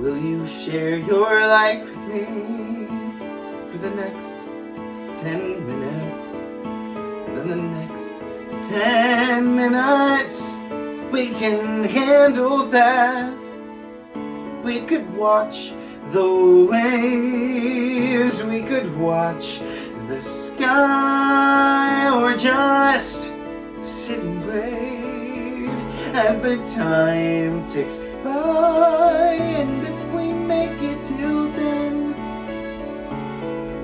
Will you share your life with me for the next 10 minutes? And then the next 10 minutes, we can handle that. We could watch the waves, we could watch the sky, or just sit and wait as the time ticks by. And if we make it till then,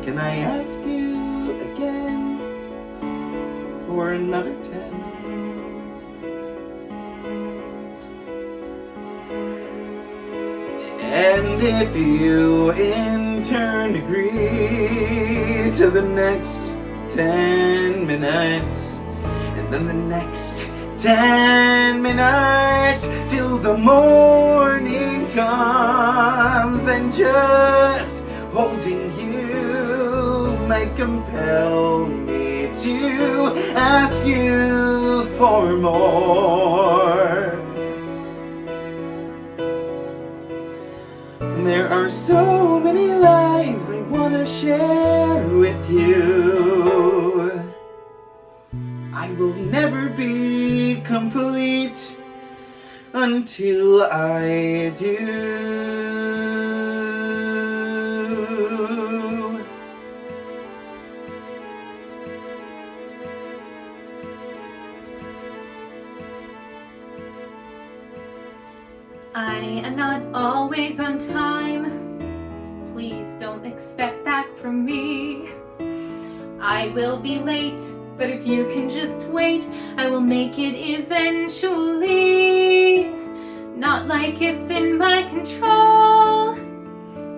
can I ask you again for another 10? And if you in turn agree to the next 10 minutes, and then the next 10 minutes till the morning comes, then just holding you might compel me to ask you for more. There are so many lives I want to share with you. I will never be complete until I do. I am not always on time. Please don't expect that from me. I will be late, but if you can just wait, I will make it eventually. Not like it's in my control,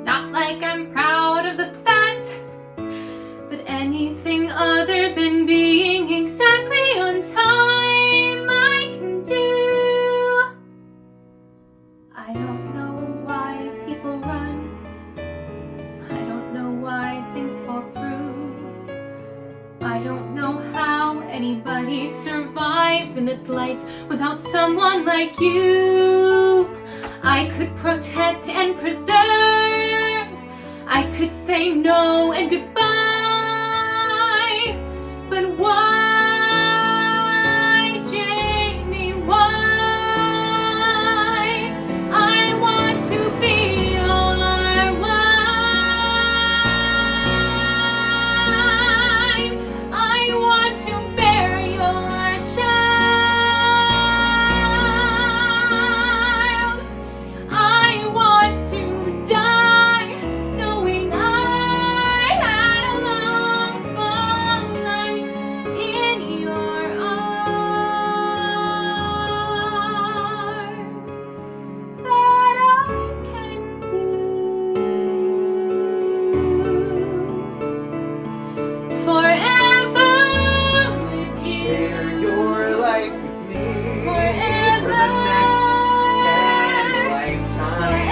not like I'm proud of the fact, but anything other than being exactly on time I can do. I don't know why people run. I don't know why things fall through. I don't know how anybody survives in this life without someone like you. I could protect and preserve. I could say no and goodbye. But why, Jamie, why? I want to be your wife. I want to bear your child. I want to die knowing I had a long, full life in your arms that I can do. Forever with you. Share your life with me Forever. for the next 10 lifetimes.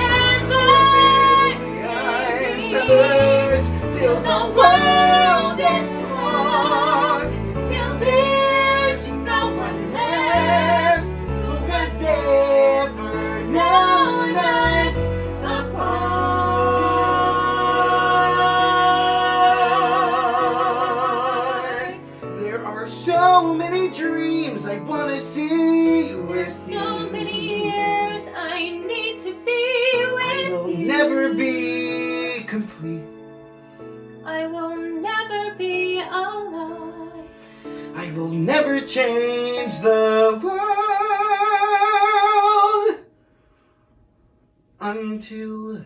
Answers till the world explodes, till there's no one left who has ever known us apart. There are so many dreams I want to see with So you. many years I need to be I with will you. never be complete. I will never be alive. I will never change the world until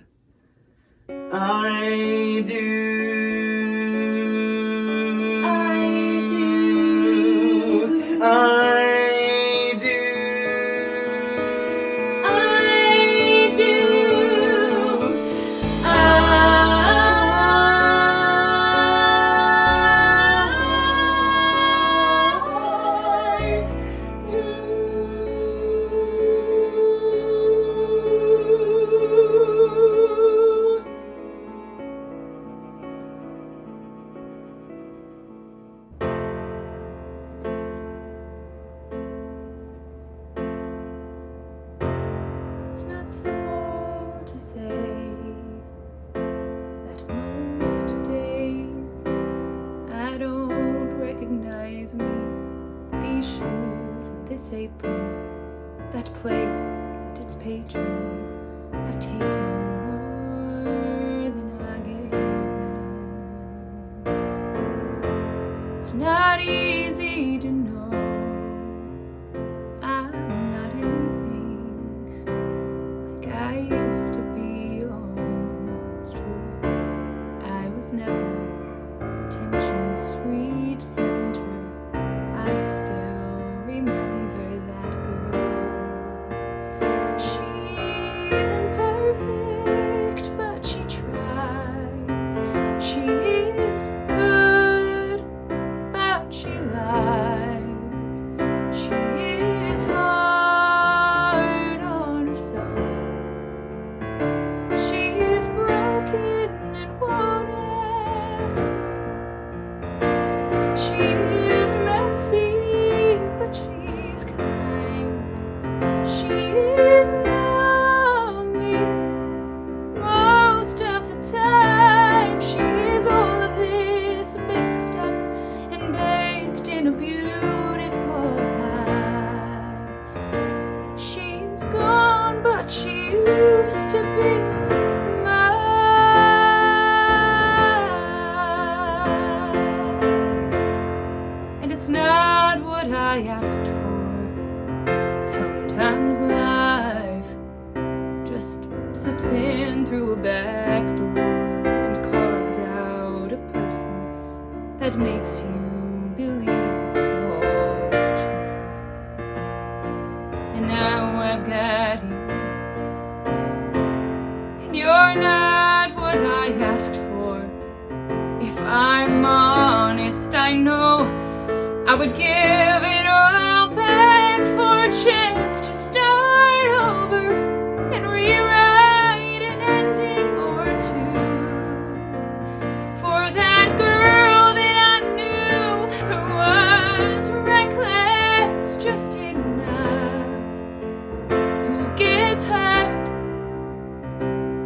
I do. I do. I do. I do. It's not simple to say. these shoes and this apron, that place and its patrons have taken more than I gave them. It's not easy to know I'm not anything like I used to be, although it's true I was never attention's sweet center. I still remember that girl. She's imperfect, but she tries. She is good, but she lies. She is hard on herself. She is broken and won't ask. She is messy, but she's kind. She is lonely most of the time. She is all of this mixed up and baked in a beautiful pie. She's gone, but she used to be mine. And it's not what I asked for. Sometimes life just slips in through a back door and carves out a person that makes you believe it's all true. And now I've got you, and you're not what I asked for. If I'm honest, I know I would give it all back for a chance to start over and rewrite an ending or two for that girl that I knew who was reckless just enough, who gets hurt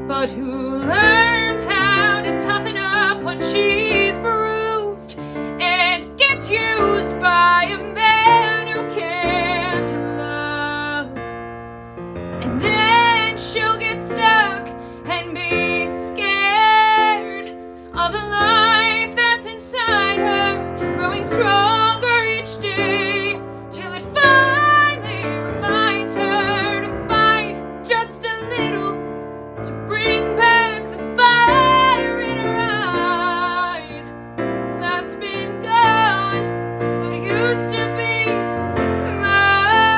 but who learns how to toughen up when she's bruised and gets used by a man who can't love. And then she'll get stuck and be scared of the life that's inside her, growing stronger each day till it finally reminds her to fight just a little, to bring back the fire in her eyes that's been gone but used to be mine.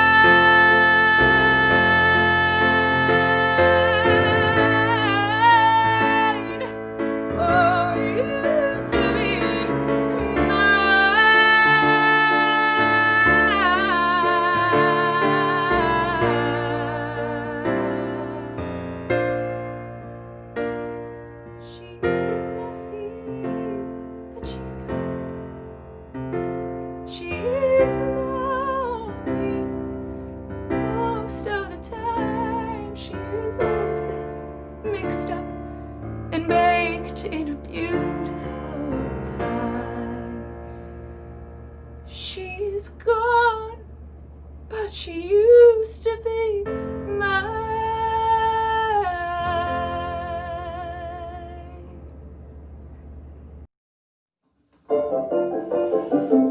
Oh, it used to be mine. She's messy, but she's kind. She is lonely most of the time. She is all of this mixed up and baked in a beautiful pie. She's gone, but she used to be mine.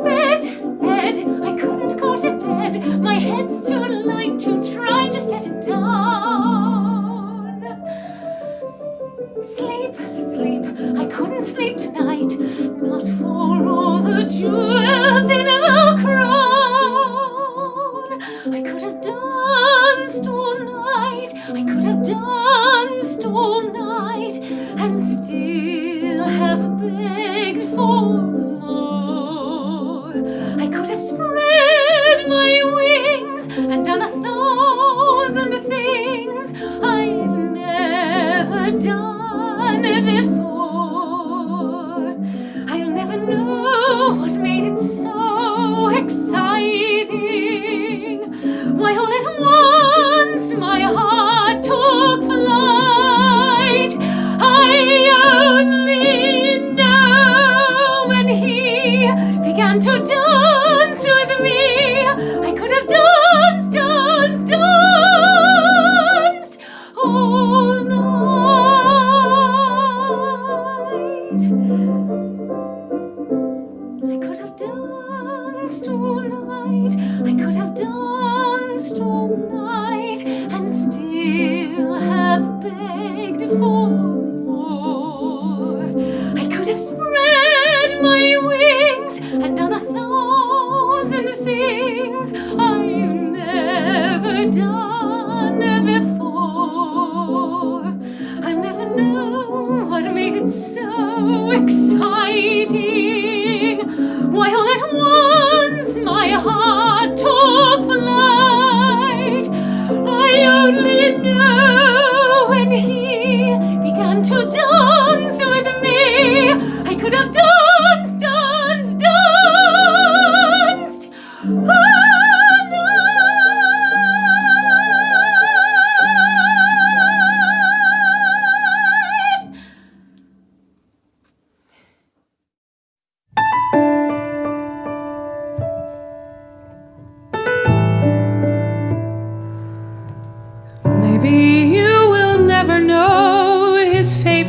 Bed, I couldn't go to bed. My head's too light to try to set it down. Sleep, I couldn't sleep tonight. Not for all the jewels in the crown. I could have danced all night. I could have danced all night and still have begged for more. I could have spread my wings and done 1,000 things I've never done before. I'll never know what made it so exciting. Why all at once my heart took flight. I only know when he began to dance with me.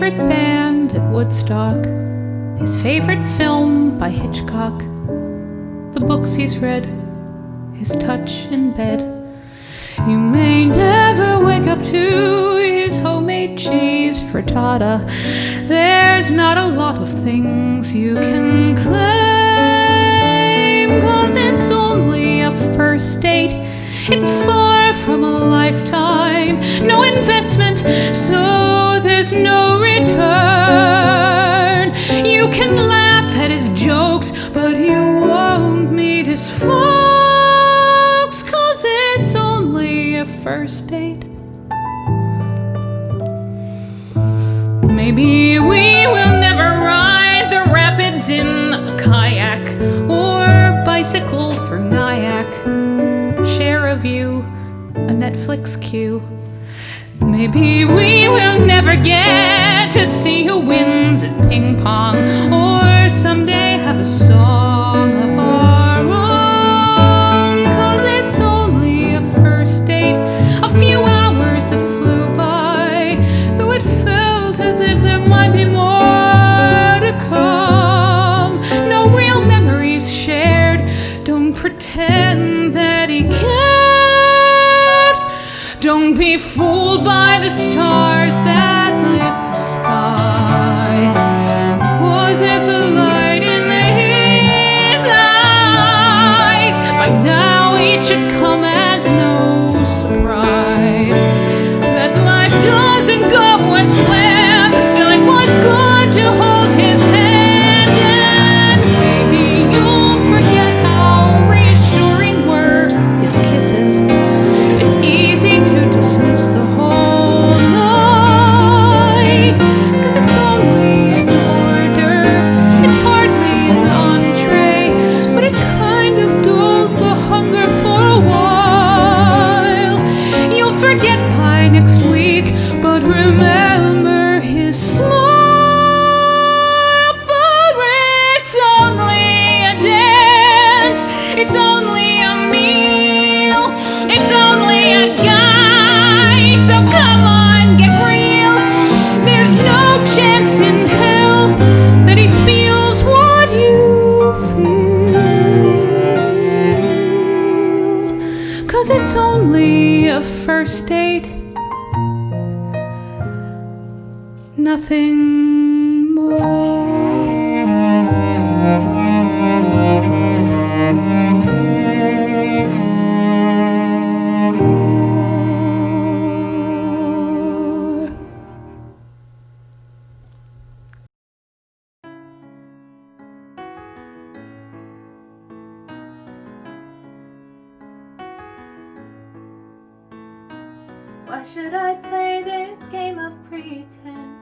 favorite band at Woodstock, his favorite film by Hitchcock, the books he's read, his touch in bed. You may never wake up to his homemade cheese frittata. There's not a lot of things you can claim, 'cause it's only a first date. It's far from a lifetime, no investment, so there's no return. You can laugh at his jokes, but you won't meet his folks, 'cause it's only a first date. Maybe we will never ride the rapids in a kayak or bicycle through Nyack, share a view, a Netflix queue. Maybe we will never get to see who wins at ping pong, or someday have a song of our own, 'cause it's only a first date. A few hours that flew by, though it felt as if there might be more to come. No real memories shared, don't pretend that he can't. Don't be fooled by the stars that lit the sky. Was it the light in his eyes? By now it should come as no surprise that life doesn't go as planned. Still, it was good to hold his hand, and maybe you'll forget how reassuring were his kisses. It's easy to dismiss the whole night, 'cause it's only an hors d'oeuvre. It's hardly an entree, but it kind of dulls the hunger for a while. You'll forget by next week, but remember his smile. For it's only a dance, it's only a meal, it's only a guy. So come on, get real. There's no chance in hell that he feels what you feel, 'cause it's only a first date, nothing more. Why should I play this game of pretend?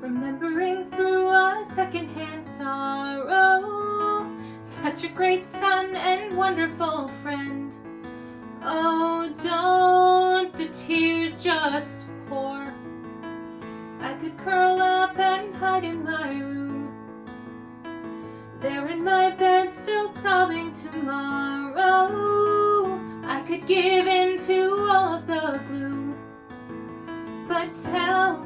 Remembering through a secondhand sorrow, such a great son and wonderful friend. Oh, don't the tears just pour? I could curl up and hide in my room, there in my bed, still sobbing tomorrow. I could give in to all of the gloom, but tell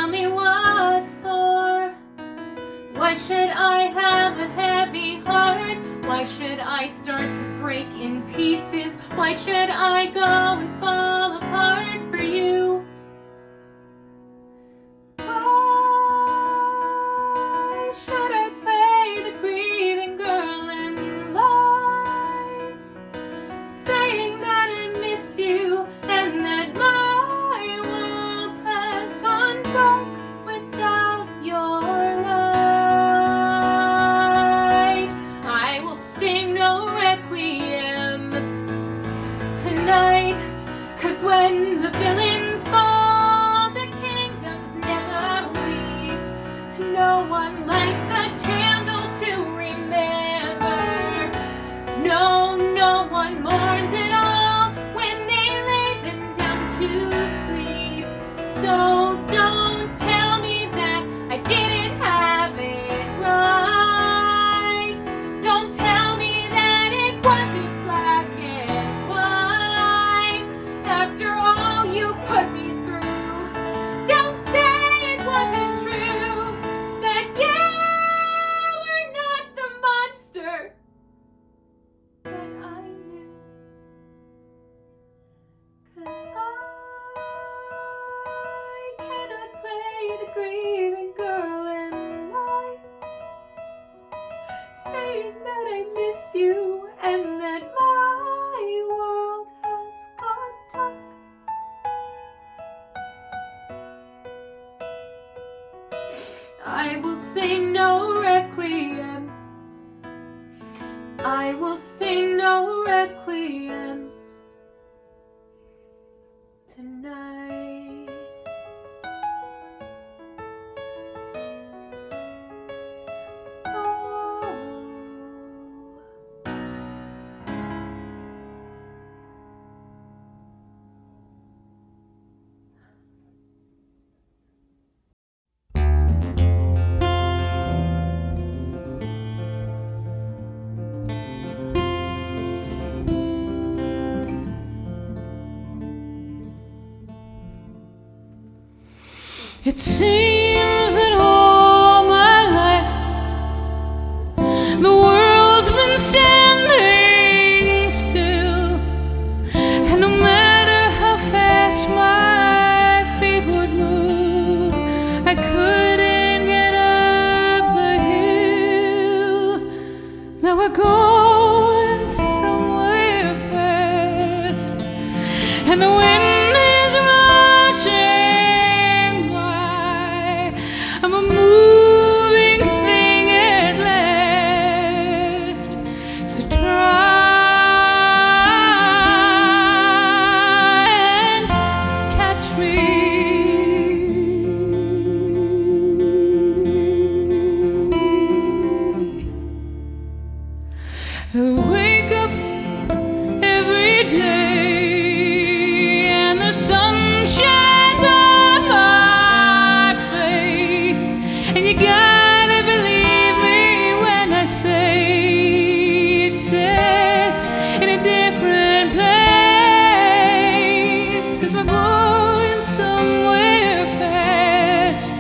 me what for? Why should I have a heavy heart? Why should I start to break in pieces? Why should I go and fall apart for you? Why should I play the grieving girl and lie, saying that I miss you and that my world has gone dark without your light? I will sing no requiem tonight, 'cause when the sing no requiem tonight. Oh. It seems that all my life the world's been standing still, and no matter how fast my feet would move, I couldn't get up the hill. Now we're going somewhere fast, and the wind is rushing by. I'm a moving thing at last, so try and catch me. I wake up every day and the sun shines on my face, and you gotta believe me when I say it sets in a different place, 'cause we're going somewhere fast,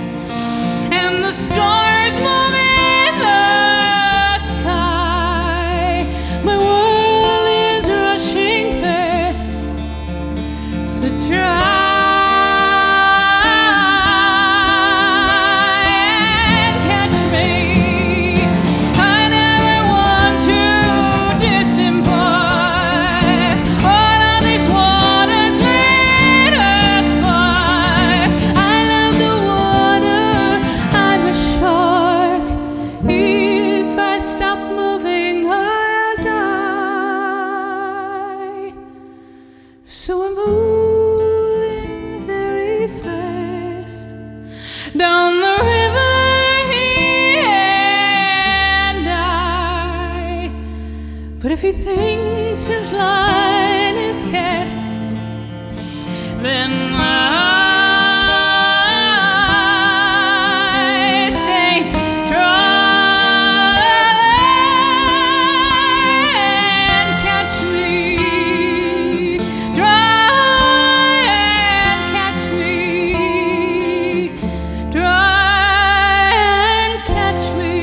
and the stars move in the sky. My world is rushing past, so try and catch me. I never want to disembark. All of these waters lead us by. I love the water, I'm a shark. If I stop moving, I'll die. So I'm moving very fast down the river, he and I. But if he thinks his line is cast, then I say try and catch me. Try and catch me. Try and catch me.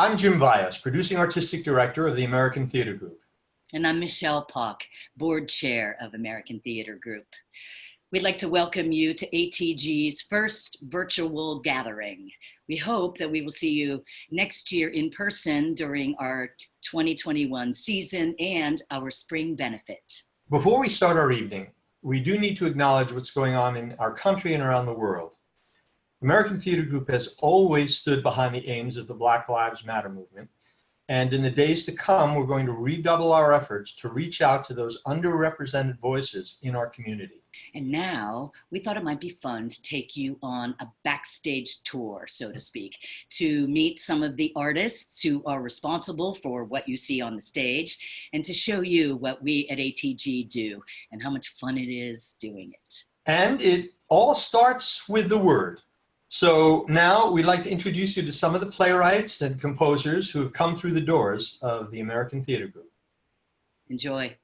I'm Jim Vyas, Producing Artistic Director of the American Theater Group. And I'm Michelle Pock, Board Chair of American Theater Group. We'd like to welcome you to ATG's first virtual gathering. We hope that we will see you next year in person during our 2021 season and our spring benefit. Before we start our evening, we do need to acknowledge what's going on in our country and around the world. American Theater Group has always stood behind the aims of the Black Lives Matter movement. And in the days to come, we're going to redouble our efforts to reach out to those underrepresented voices in our community. And now we thought it might be fun to take you on a backstage tour, so to speak, to meet some of the artists who are responsible for what you see on the stage and to show you what we at ATG do and how much fun it is doing it. And it all starts with the word. So now we'd like to introduce you to some of the playwrights and composers who have come through the doors of the American Theater Group. Enjoy.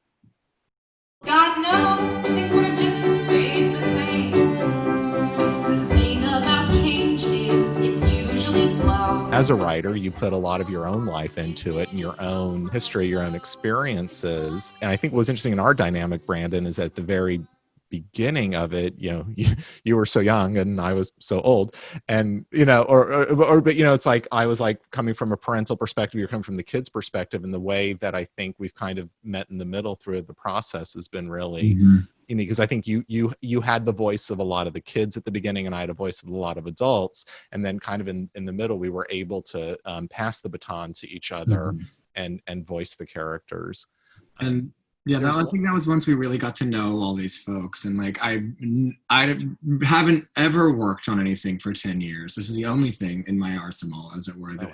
God, no, things would have just stayed the same. The thing about change is it's usually slow. As a writer, you put a lot of your own life into it and your own history, your own experiences. And I think what was interesting in our dynamic, Brandon, is at the very beginning of it, you were so young and I was so old, and but it's like I was like coming from a parental perspective, you're coming from the kids' perspective, and the way that I think we've kind of met in the middle through the process has been really because I think you had the voice of a lot of the kids at the beginning, and I had a voice of a lot of adults, and then kind of in the middle we were able to pass the baton to each other and voice the characters. And yeah, I think that was once we really got to know all these folks. And like, I haven't ever worked on anything for 10 years. This is the only thing in my arsenal, as it were, that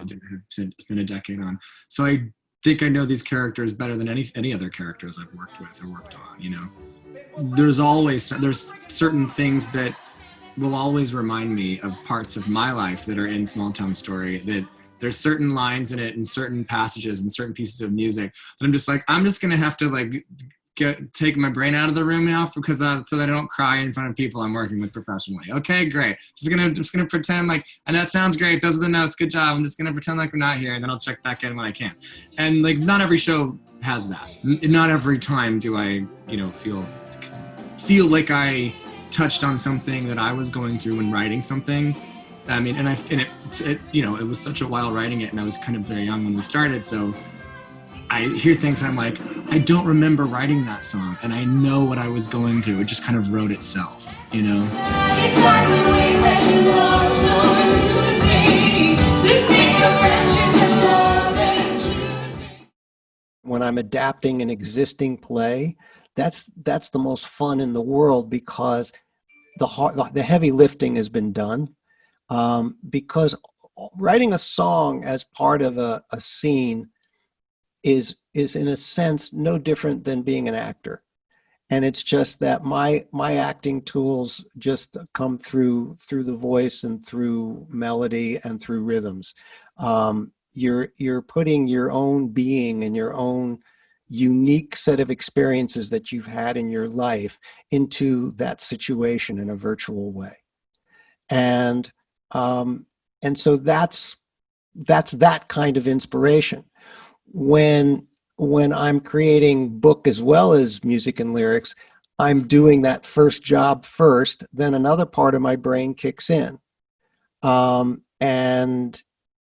it's been a decade on. So I think I know these characters better than any other characters I've worked with or worked on, There's certain things that will always remind me of parts of my life that are in Small Town Story, that there's certain lines in it and certain passages and certain pieces of music that I'm just going to have to take my brain out of the room now because so that I don't cry in front of people I'm working with professionally. Okay, great. Just gonna pretend and that sounds great. Those are the notes. Good job. I'm just gonna pretend like we're not here, and then I'll check back in when I can. And not every show has that. Not every time do I, feel like I touched on something that I was going through when writing something. I mean, it was such a while writing it, and I was kind of very young when we started, so I hear things and I'm like, I don't remember writing that song, and I know what I was going through. It just kind of wrote itself, When I'm adapting an existing play, that's the most fun in the world, because the heavy lifting has been done. Because writing a song as part of a scene is in a sense no different than being an actor. And it's just that my acting tools just come through the voice and through melody and through rhythms. You're putting your own being and your own unique set of experiences that you've had in your life into that situation in a virtual way. And so that's that kind of inspiration. When I'm creating book as well as music and lyrics, I'm doing that first job first, then another part of my brain kicks in.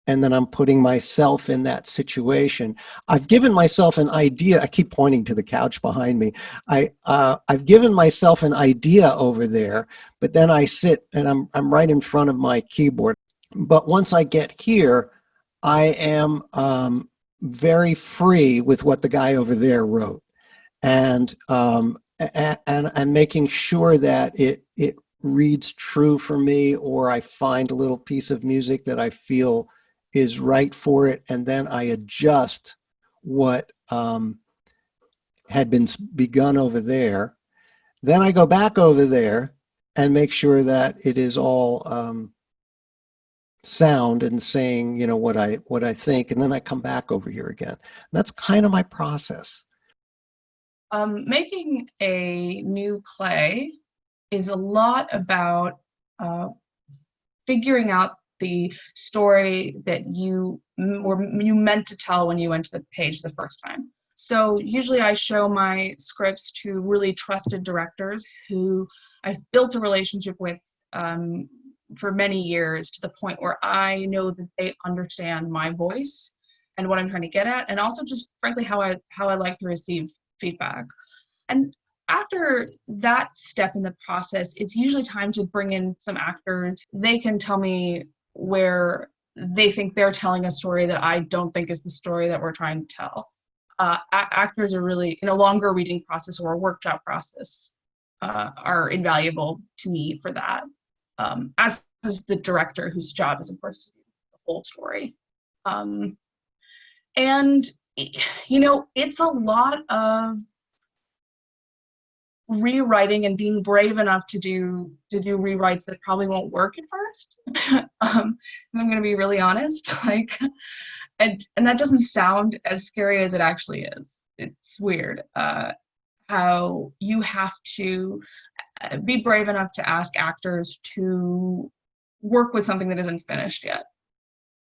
And then I'm putting myself in that situation. I've given myself an idea. I keep pointing to the couch behind me. I've given myself an idea over there, but then I sit and I'm right in front of my keyboard. But once I get here, I am very free with what the guy over there wrote, and making sure that it reads true for me, or I find a little piece of music that I feel is right for it, and then I adjust what had been begun over there. Then I go back over there and make sure that it is all sound and saying, what I think, and then I come back over here again. And that's kind of my process. Making a new play is a lot about figuring out the story that you meant to tell when you went to the page the first time. So usually I show my scripts to really trusted directors who I've built a relationship with for many years, to the point where I know that they understand my voice and what I'm trying to get at, and also just frankly how I like to receive feedback. And after that step in the process, it's usually time to bring in some actors. They can tell me where they think they're telling a story that I don't think is the story that we're trying to tell. Actors are really, in a longer reading process or a workshop process, are invaluable to me for that, as is the director, whose job is, of course, to do the whole story. And, you know, it's a lot of rewriting and being brave enough to do rewrites that probably won't work at first. I'm going to be really honest, like, and that doesn't sound as scary as it actually is. It's weird how you have to be brave enough to ask actors to work with something that isn't finished yet.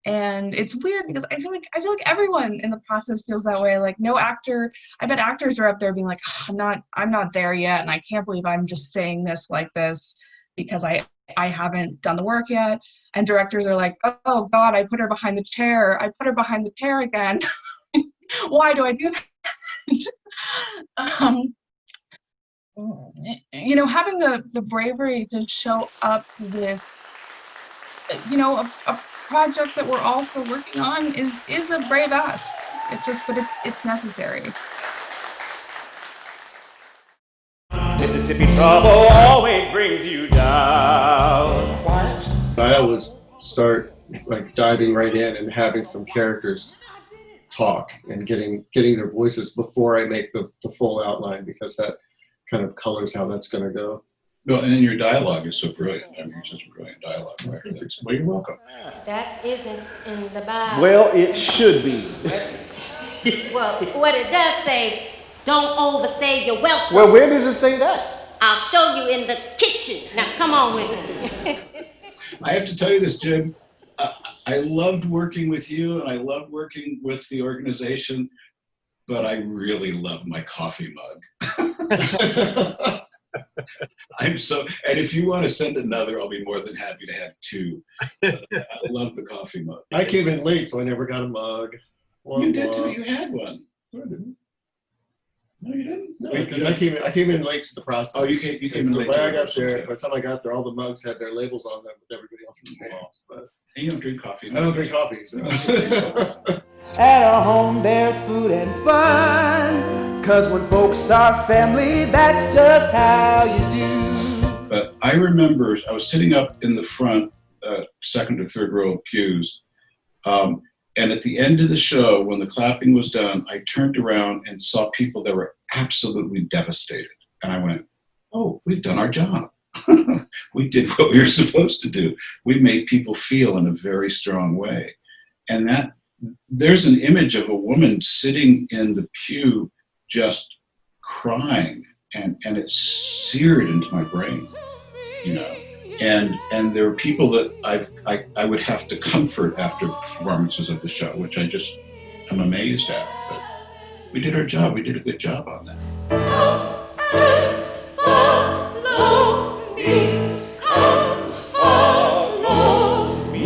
And it's weird because I feel like everyone in the process feels that way. Like, no actor, I bet actors are up there being like, oh, I'm not there yet, and I can't believe I'm just saying this like this because I haven't done the work yet. And directors are like, oh God, I put her behind the chair. I put her behind the chair again. Why do I do that? You know, having the bravery to show up with, you know, a project that we're all still working on is a brave ask. But it's necessary. Mississippi trouble always brings you down. Quiet. I always start like diving right in and having some characters talk and getting their voices before I make the full outline, because that kind of colors how that's going to go. No, and then your dialogue is so brilliant. I mean, you're such a brilliant dialogue writer. Well, you're welcome. That isn't in the Bible. Well, it should be. Well, what it does say, don't overstay your welcome. Well, where does it say that? I'll show you in the kitchen. Now, come on with me. I have to tell you this, Jim. I loved working with you, and I loved working with the organization, but I really love my coffee mug. And if you want to send another, I'll be more than happy to have two. I love the coffee mug. I came in late, so I never got a mug. You did too. You had one. No, you didn't. No, because I came in late to the process. Oh, you came in so late. When I got there, by the time I got there, all the mugs had their labels on them with everybody else's names. But you don't drink coffee. I don't drink coffee. So. At our home there's food and fun, 'cause when folks are family, that's just how you do. But I remember I was sitting up in the front, second or third row pews, and at the end of the show, when the clapping was done, I turned around and saw people that were absolutely devastated. And I went, oh, we've done our job. We did what we were supposed to do. We made people feel in a very strong way. And that there's an image of a woman sitting in the pew just crying, and it's seared into my brain, you know. And there are people that I would have to comfort after performances of the show, which I'm amazed at. But we did our job. We did a good job on that. Come and follow me. Come follow me.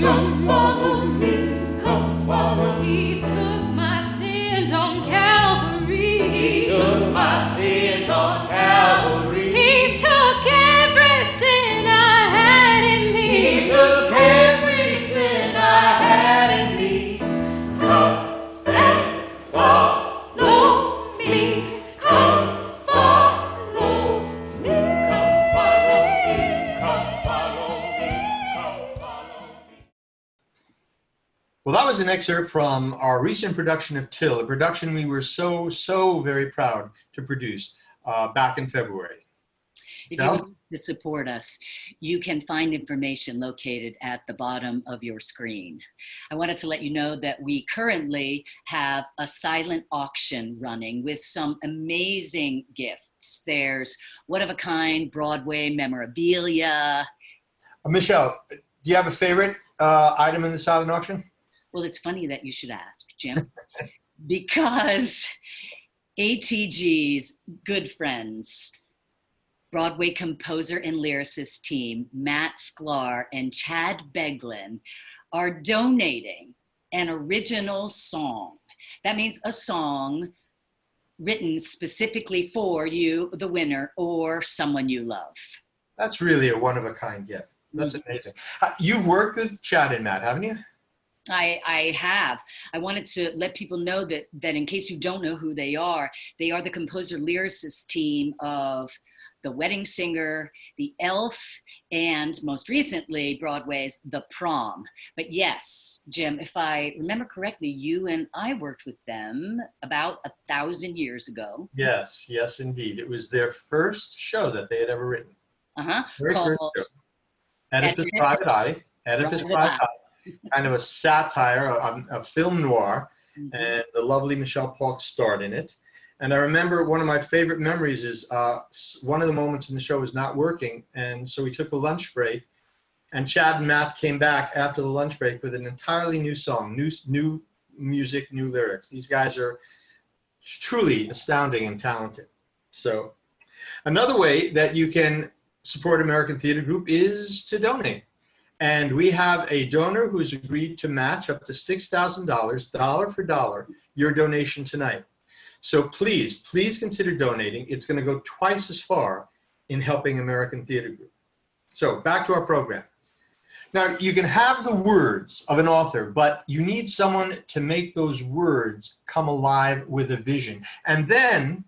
Come follow me. Come follow me. He took my sins on Calvary. He took my sins on Calvary. He took every sin I had in me. He took every sin I had in me. Come and follow me. Come follow me. Come follow me. Come follow me. Come follow me. Well, that was an excerpt from our recent production of Till, a production we were so very proud to produce back in February. to support us, you can find information located at the bottom of your screen. I wanted to let you know that we currently have a silent auction running with some amazing gifts. There's one-of-a-kind Broadway memorabilia. Michelle, do you have a favorite item in the silent auction? Well, it's funny that you should ask, Jim, because ATG's good friends, Broadway composer and lyricist team, Matt Sklar and Chad Beglin, are donating an original song. That means a song written specifically for you, the winner, or someone you love. That's really a one-of-a-kind gift. That's amazing. You've worked with Chad and Matt, haven't you? I have. I wanted to let people know that in case you don't know who they are the composer lyricist team of The Wedding Singer, The Elf, and most recently Broadway's The Prom. But yes, Jim, if I remember correctly, you and I worked with them about 1,000 years ago. Yes, yes, indeed. It was their first show that they had ever written. Very first show. Oedipus Private Eye. Oedipus Private Eye. Kind of a satire, a film noir, and the lovely Michelle Polk starred in it. And I remember one of my favorite memories is one of the moments in the show was not working, and so we took a lunch break, and Chad and Matt came back after the lunch break with an entirely new song, new music, new lyrics. These guys are truly astounding and talented. So another way that you can support American Theater Group is to donate. And we have a donor who's agreed to match up to $6,000, dollar for dollar, your donation tonight. So please, please consider donating. It's going to go twice as far in helping American Theater Group. So back to our program. Now, you can have the words of an author, but you need someone to make those words come alive with a vision. And then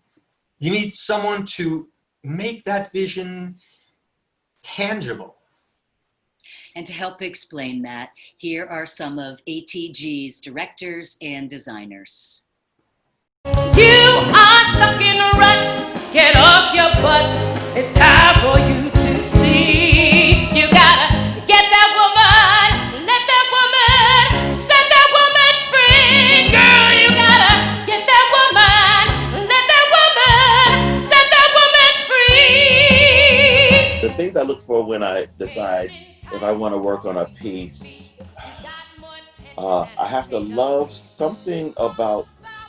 you need someone to make that vision tangible. And to help explain that, here are some of ATG's directors and designers. You are stuck in a rut. Get off your butt. It's time for you to see. You gotta get that woman. Let that woman set that woman free. Girl, you gotta get that woman. Let that woman set that woman free. The things I look for when I decide if I want to work on a piece, I have to love something about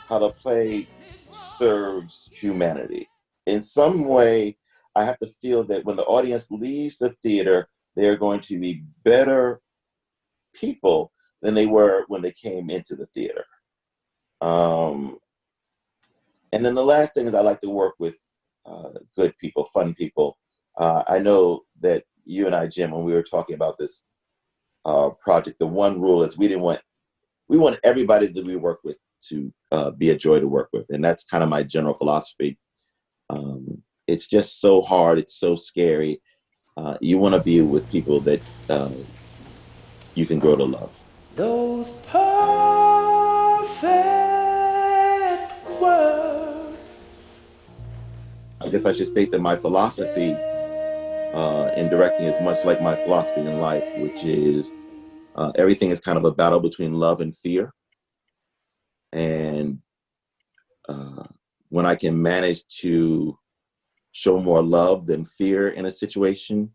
how the play serves humanity. In some way, I have to feel that when the audience leaves the theater, they are going to be better people than they were when they came into the theater. And then the last thing is I like to work with good people, fun people. I know that you and I, Jim, when we were talking about this project, the one rule is we want everybody that we work with to be a joy to work with. And that's kind of my general philosophy. It's just so hard. It's so scary. You want to be with people that you can grow to love. Those perfect words. I guess I should state that my philosophy in directing is much like my philosophy in life, which is everything is kind of a battle between love and fear. And when I can manage to show more love than fear in a situation,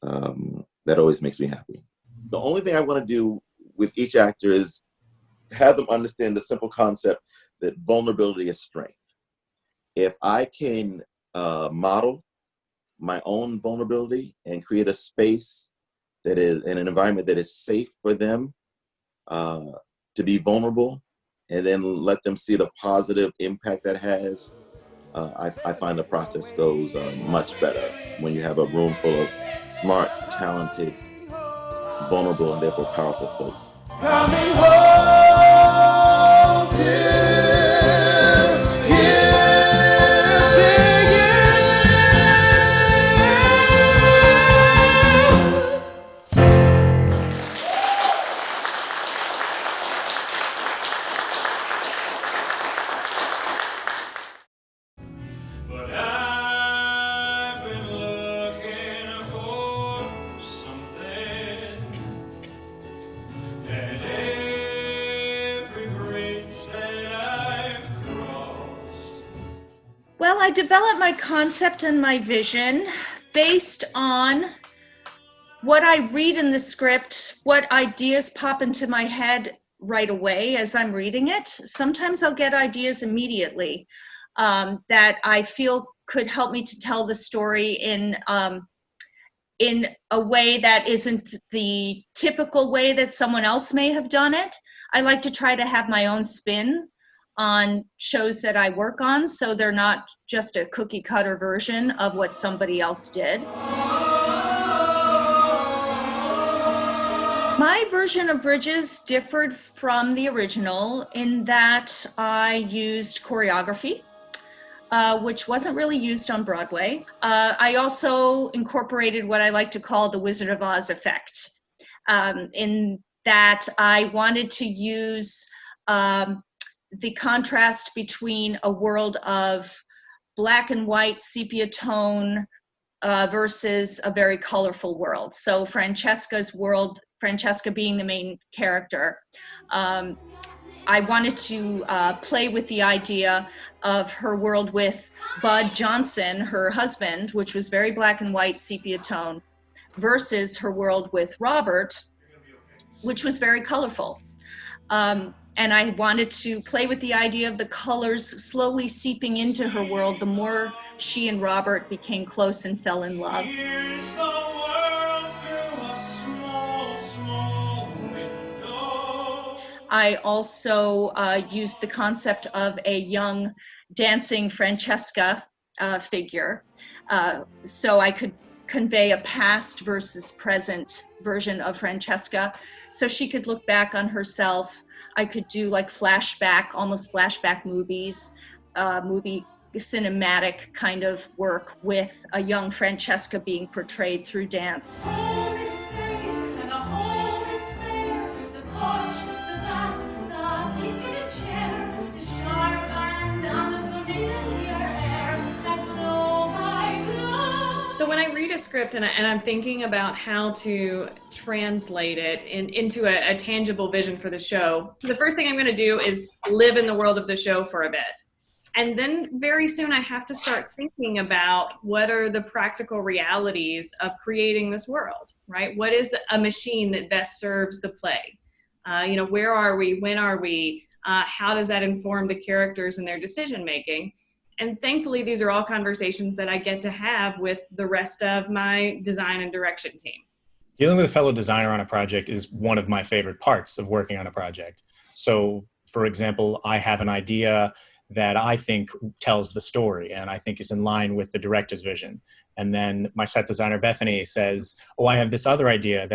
that always makes me happy. The only thing I want to do with each actor is have them understand the simple concept that vulnerability is strength. If I can model my own vulnerability and create a space that is in an environment that is safe for them to be vulnerable, and then let them see the positive impact that has, I find the process goes much better when you have a room full of smart, talented, vulnerable, and therefore powerful folks. Coming home to you. Well, I developed my concept and my vision based on what I read in the script, what ideas pop into my head right away as I'm reading it. Sometimes I'll get ideas immediately that I feel could help me to tell the story in a way that isn't the typical way that someone else may have done it. I like to try to have my own spin on shows that I work on, so they're not just a cookie cutter version of what somebody else did. My version of Bridges differed from the original in that I used choreography, which wasn't really used on Broadway. I also incorporated what I like to call the Wizard of Oz effect, in that I wanted to use the contrast between a world of black and white sepia tone versus a very colorful world. So Francesca's world, Francesca being the main character, I wanted to play with the idea of her world with Bud Johnson, her husband, which was very black and white sepia tone, versus her world with Robert, which was very colorful. And I wanted to play with the idea of the colors slowly seeping into her world the more she and Robert became close and fell in love. I also used the concept of a young dancing Francesca figure, so I could convey a past versus present version of Francesca, so she could look back on herself. I could do like flashback, almost flashback movies, movie cinematic kind of work with a young Francesca being portrayed through dance. So when I read a script and I'm thinking about how to translate it into a tangible vision for the show, the first thing I'm going to do is live in the world of the show for a bit. And then very soon I have to start thinking about what are the practical realities of creating this world, right? What is a machine that best serves the play? Where are we? When are we? How does that inform the characters and their decision making? And thankfully, these are all conversations that I get to have with the rest of my design and direction team. Dealing with a fellow designer on a project is one of my favorite parts of working on a project. So, for example, I have an idea that I think tells the story and I think is in line with the director's vision. And then my set designer, Bethany, says, oh, I have this other idea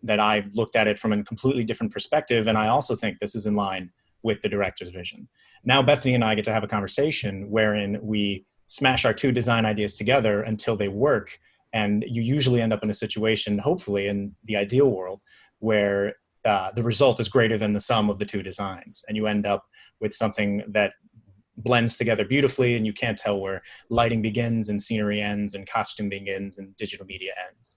that I've looked at it from a completely different perspective, and I also think this is in line with the director's vision. Now Bethany and I get to have a conversation wherein we smash our two design ideas together until they work. And you usually end up in a situation, hopefully in the ideal world, where the result is greater than the sum of the two designs. And you end up with something that blends together beautifully, and you can't tell where lighting begins and scenery ends and costume begins and digital media ends.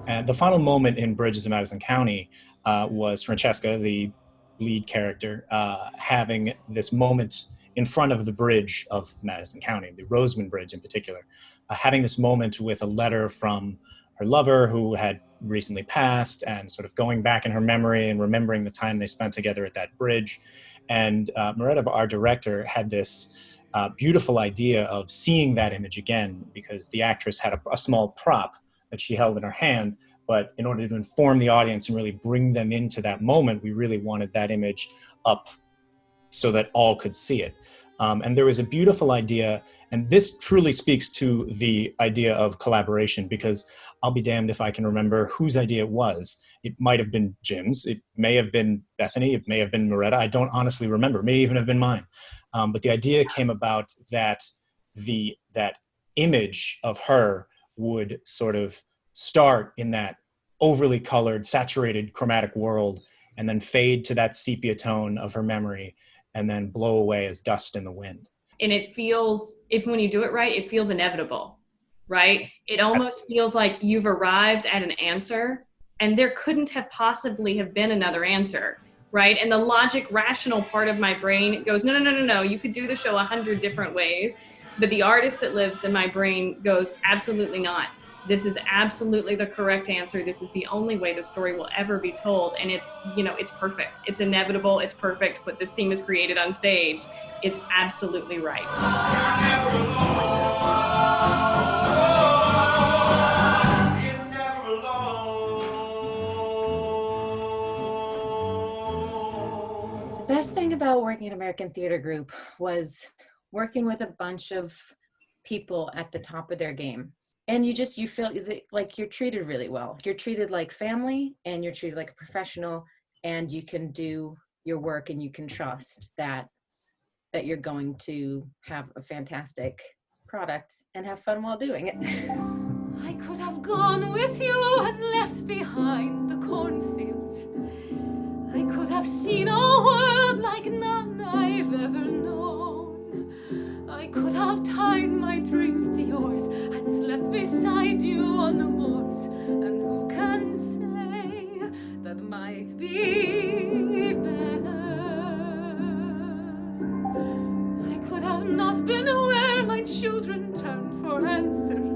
And the final moment in Bridges of Madison County was Francesca, the lead character, having this moment in front of the bridge of Madison County, the Roseman Bridge in particular, having this moment with a letter from her lover who had recently passed, and sort of going back in her memory and remembering the time they spent together at that bridge. And Moretta, our director, had this beautiful idea of seeing that image again, because the actress had a small prop that she held in her hand, but in order to inform the audience and really bring them into that moment, we really wanted that image up so that all could see it. And there was a beautiful idea, and this truly speaks to the idea of collaboration, because I'll be damned if I can remember whose idea it was. It might have been Jim's, it may have been Bethany, it may have been Moretta, I don't honestly remember, it may even have been mine. But the idea came about that that image of her would sort of start in that overly colored, saturated chromatic world, and then fade to that sepia tone of her memory, and then blow away as dust in the wind. And it feels, when you do it right, it feels inevitable, right? It almost feels like you've arrived at an answer and there couldn't have possibly have been another answer, right? And the logic, rational part of my brain goes, no, you could do the show 100 different ways. But the artist that lives in my brain goes, absolutely not. This is absolutely the correct answer. This is the only way the story will ever be told. And it's, it's perfect. It's inevitable. It's perfect. What this team has created on stage is absolutely right. The best thing about working at American Theater Group was working with a bunch of people at the top of their game. And you feel like you're treated really well. You're treated like family and you're treated like a professional, and you can do your work and you can trust that you're going to have a fantastic product and have fun while doing it. I could have gone with you and left behind the cornfields. I could have seen a world like none I've ever known. I could have tied my dreams to yours and slept beside you on the moors. And who can say that might be better? I could have not been where my children turned for answers,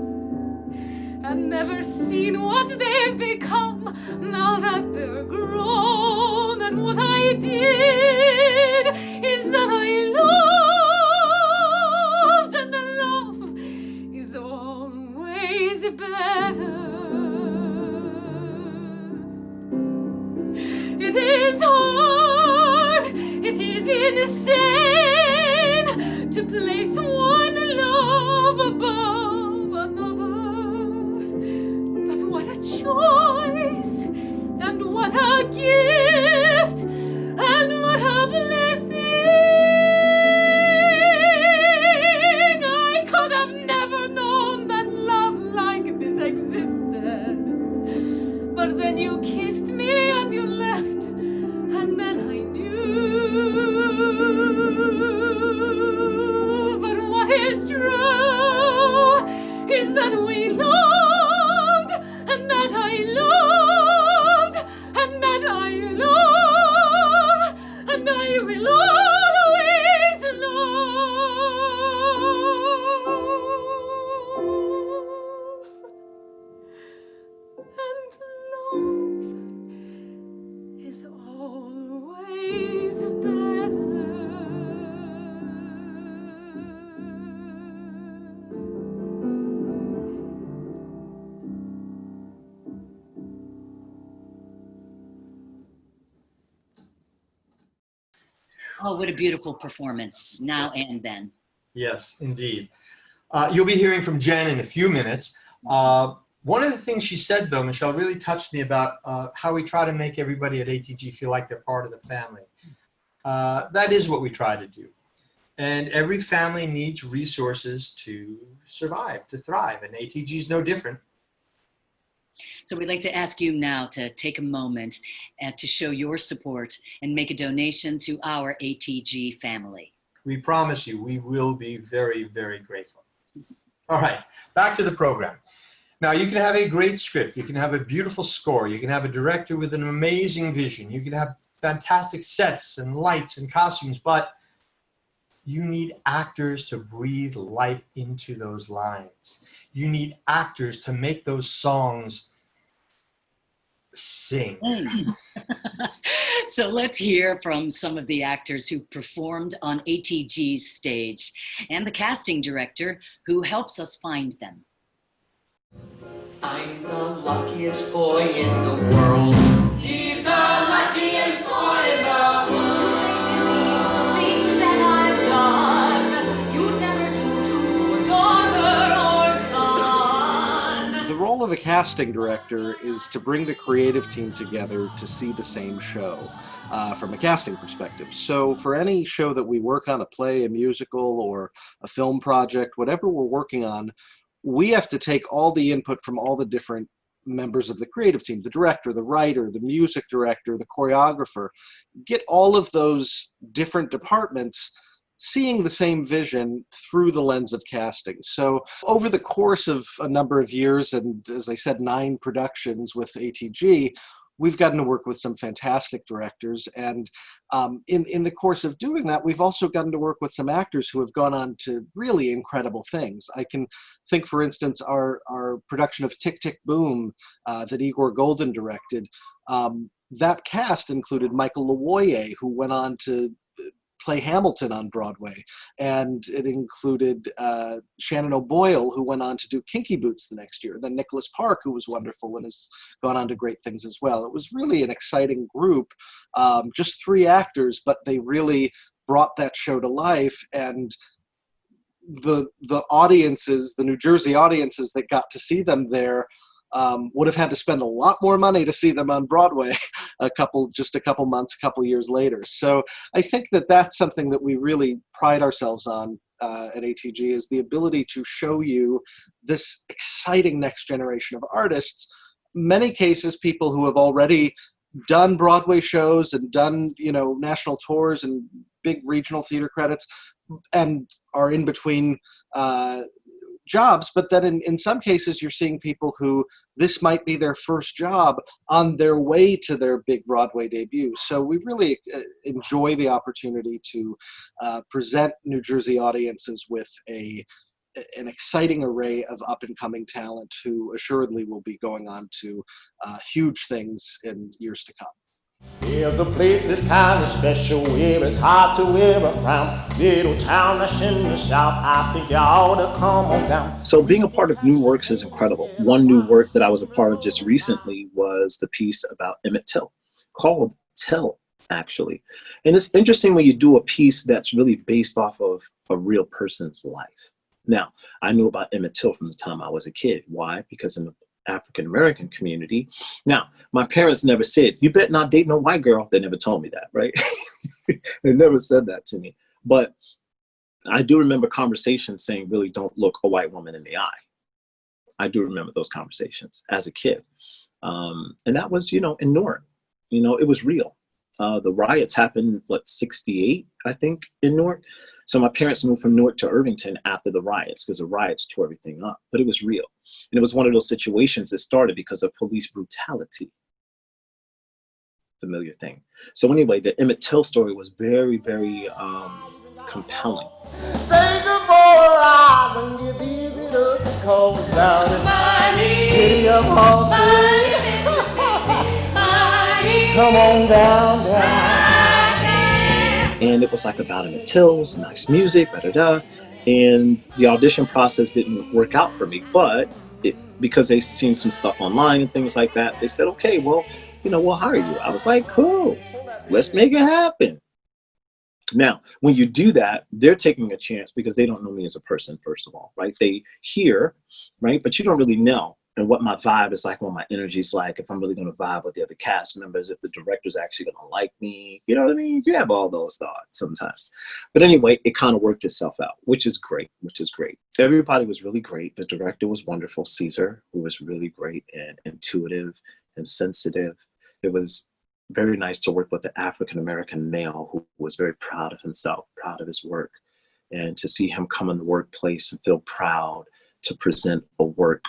and never seen what they've become now that they're grown. And what I did is that I loved, and the love is always better. It is hard, it is insane to place one love above another. But what a choice, and what a gift, and what a blessing. I could have never known that love like this existed. But then you kissed me and you left, and then I knew. But what is true is that we loved, and that I loved, and that I love, and I will always love. And love is always better. Oh, what a beautiful performance, now and then. Yes, indeed. You'll be hearing from Jen in a few minutes. One of the things she said, though, Michelle, really touched me about how we try to make everybody at ATG feel like they're part of the family. That is what we try to do. And every family needs resources to survive, to thrive, and ATG is no different. So we'd like to ask you now to take a moment to show your support and make a donation to our ATG family. We promise you, we will be very, very grateful. All right, back to the program. Now, you can have a great script, you can have a beautiful score, you can have a director with an amazing vision, you can have fantastic sets and lights and costumes, but you need actors to breathe life into those lines. You need actors to make those songs sing. So let's hear from some of the actors who performed on ATG's stage and the casting director who helps us find them. I'm the luckiest boy in the world. He's the luckiest boy in the world. Things that I've done, you'd never do to your daughter or son. The role of a casting director is to bring the creative team together to see the same show from a casting perspective. So for any show that we work on, a play, a musical, or a film project, whatever we're working on, we have to take all the input from all the different members of the creative team, the director, the writer, the music director, the choreographer, get all of those different departments seeing the same vision through the lens of casting. So over the course of a number of years, and as I said, 9 productions with ATG, we've gotten to work with some fantastic directors. And in the course of doing that, we've also gotten to work with some actors who have gone on to really incredible things. I can think, for instance, our production of Tick, Tick, Boom that Igor Golden directed. That cast included Michael Lowoye, who went on to play Hamilton on Broadway, and it included Shannon O'Boyle, who went on to do Kinky Boots the next year, then Nicholas Park, who was wonderful and has gone on to great things as well. It was really an exciting group, just 3 actors, but they really brought that show to life, and the audiences, the New Jersey audiences that got to see them there, would have had to spend a lot more money to see them on Broadway a couple years later. So I think that that's something that we really pride ourselves on at ATG, is the ability to show you this exciting next generation of artists. Many cases, people who have already done Broadway shows and done, national tours and big regional theater credits, and are in between jobs, but then in some cases you're seeing people who this might be their first job on their way to their big Broadway debut. So we really enjoy the opportunity to present New Jersey audiences with an exciting array of up-and-coming talent who assuredly will be going on to huge things in years to come. There's a place that's kind of special where it's hard to wear around. Little town that's in the south, I think you ought to come on down. So being a part of new works is incredible. One new work that I was a part of just recently was the piece about Emmett Till, called Till, actually. And it's interesting when you do a piece that's really based off of a real person's life. Now, I knew about Emmett Till from the time I was a kid. Why? Because in the African-American community. Now, my parents never said, you better not date no white girl. They never told me that, right? They never said that to me. But I do remember conversations saying, really don't look a white woman in the eye. I do remember those conversations as a kid. And that was, in Newark. It was real. The riots happened, 68, I think, in Newark. So my parents moved from Newark to Irvington after the riots, because the riots tore everything up, but it was real. And it was one of those situations that started because of police brutality. Familiar thing. So anyway, the Emmett Till story was very, very compelling. Take a boy ride when you're busy, doesn't cold down and money, up money, come on down. And it was about Emmett Till's, nice music, and the audition process didn't work out for me, but because they seen some stuff online and things like that, they said, okay, well, we'll hire you. I was like, cool, let's make it happen. Now, when you do that, they're taking a chance because they don't know me as a person, first of all, right? They hear, right? But you don't really know. And what my vibe is like, what my energy is like, if I'm really going to vibe with the other cast members, if the director's actually going to like me, you know what I mean? You have all those thoughts sometimes. But anyway, it kind of worked itself out, which is great. Everybody was really great. The director was wonderful, Caesar, who was really great and intuitive and sensitive. It was very nice to work with an African-American male who was very proud of himself, proud of his work. And to see him come in the workplace and feel proud to present a work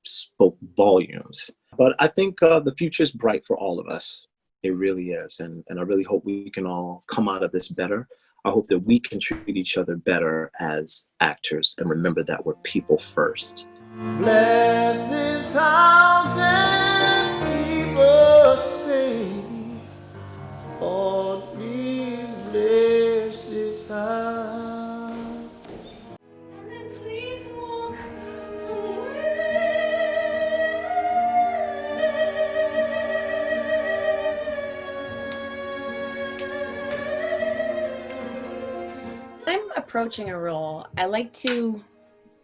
spoke volumes. But I think the future is bright for all of us. It really is. And I really hope we can all come out of this better. I hope that we can treat each other better as actors and remember that we're people first. Bless this house and keep us safe. Lord, please bless this house. I'm approaching a role, I like to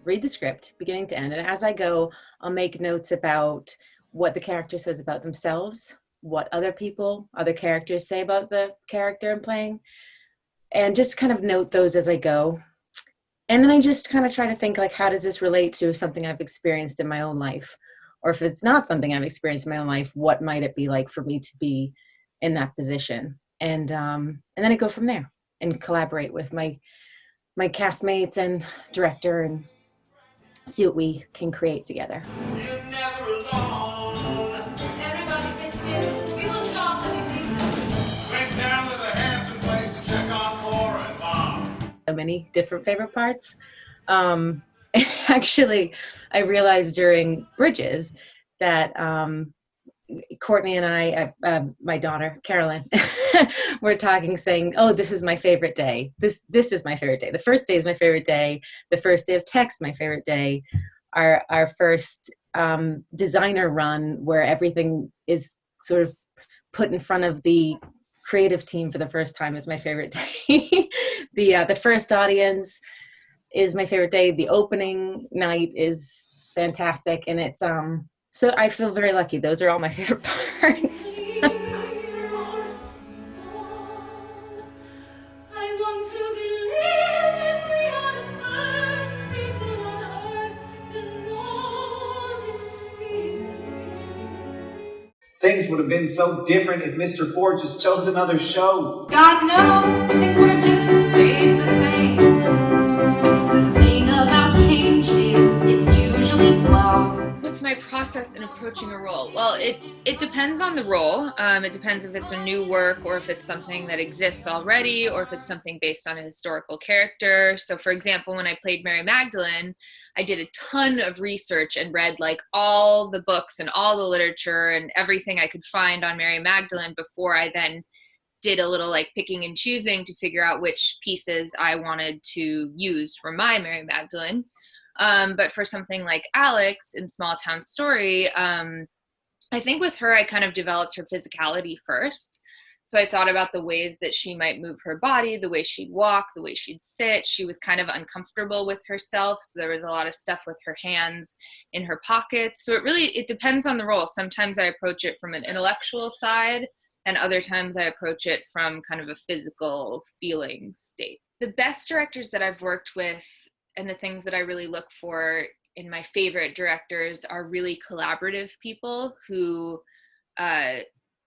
read the script beginning to end, and as I go, I'll make notes about what the character says about themselves, what other characters say about the character I'm playing, and just kind of note those as I go. And then I just kind of try to think, how does this relate to something I've experienced in my own life? Or if it's not something I've experienced in my own life, what might it be like for me to be in that position? And then I go from there. and collaborate with my castmates and director and see what we can create together. So many different favorite parts. Actually, I realized during Bridges that Courtney and I, my daughter Carolyn, were talking, saying, "Oh, this is my favorite day. This is my favorite day. The first day is my favorite day. The first day of text, my favorite day. Our first designer run, where everything is sort of put in front of the creative team for the first time, is my favorite day. The first audience is my favorite day. The opening night is fantastic, and it's so I feel very lucky. Those are all my favorite parts." Things would have been so different if Mr. Ford just chose another show. God, no, things would have just stayed the same. The thing about change is it's usually slow. What's my process in approaching a role? Well, it depends on the role. It depends if it's a new work or if it's something that exists already or if it's something based on a historical character. So for example, when I played Mary Magdalene, I did a ton of research and read like all the books and all the literature and everything I could find on Mary Magdalene before I then did a little like picking and choosing to figure out which pieces I wanted to use for my Mary Magdalene. But for something like Alex in Small Town Story, I think with her, I kind of developed her physicality first. So I thought about the ways that she might move her body, the way she'd walk, the way she'd sit. She was kind of uncomfortable with herself. So there was a lot of stuff with her hands in her pockets. So it depends on the role. Sometimes I approach it from an intellectual side, and other times I approach it from kind of a physical feeling state. The best directors that I've worked with and the things that I really look for in my favorite directors are really collaborative people who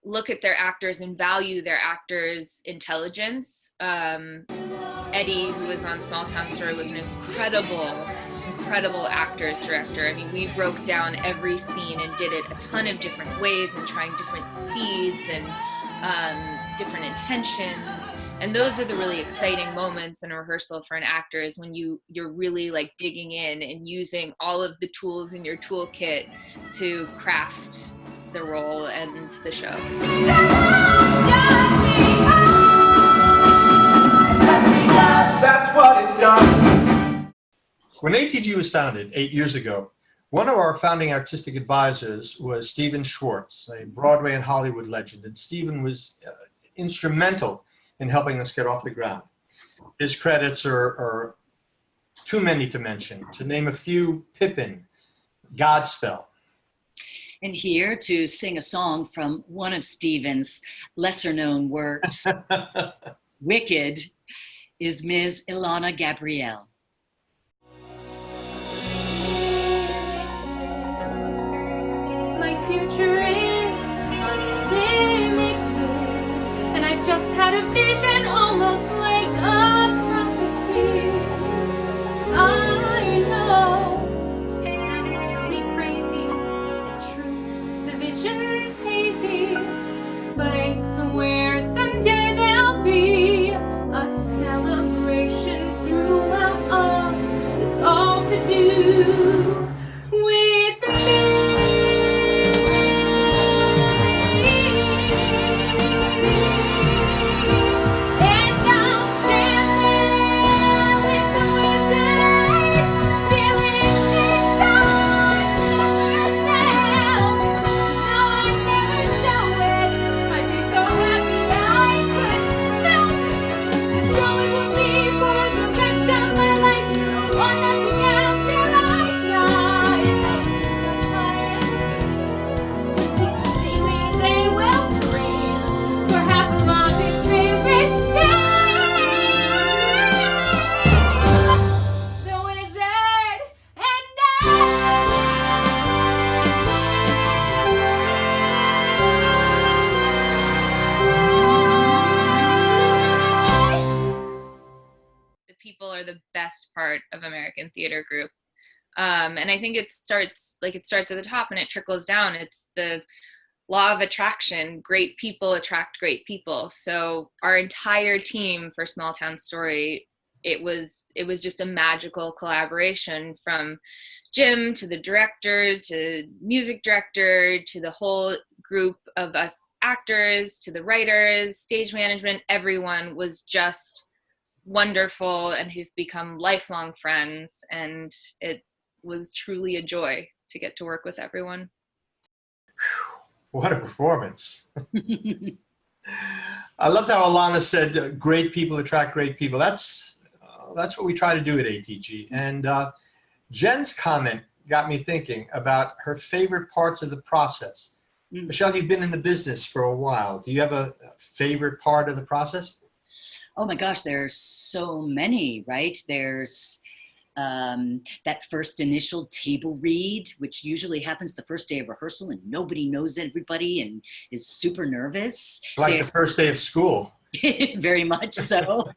look at their actors and value their actors' intelligence. Eddie, who was on Small Town Story, was an incredible actors director. I mean, we broke down every scene and did it a ton of different ways and trying different speeds and different intentions. And those are the really exciting moments in a rehearsal for an actor, is when you're really like digging in and using all of the tools in your toolkit to craft the role and the show. That's what it does. When ATG was founded 8 years ago, one of our founding artistic advisors was Stephen Schwartz, a Broadway and Hollywood legend, and Stephen was instrumental in helping us get off the ground. His credits are too many to mention. To name a few: Pippin, Godspell. And here to sing a song from one of Stephen's lesser-known works, Wicked, is Ms. Ilana Gabrielle. My future is unlimited, and I've just had a vision almost like a prophecy. I know it sounds truly crazy and true, the vision's hazy, but I swear someday there'll be a celebration throughout us. It's all to do with me. Theater Group. And I think it starts at the top and it trickles down. It's the law of attraction. Great people attract great people. So our entire team for Small Town Story, it was just a magical collaboration, from Jim to the director to music director to the whole group of us actors to the writers, stage management. Everyone was just wonderful and who've become lifelong friends, and it was truly a joy to get to work with everyone. What a performance. I loved how Alana said great people attract great people. That's what we try to do at ATG. And Jen's comment got me thinking about her favorite parts of the process. Michelle, you've been in the business for a while. Do you have a favorite part of the process? Oh my gosh, there's so many, right? There's that first initial table read, which usually happens the first day of rehearsal and nobody knows everybody and is super nervous. Like the first day of school. Very much so,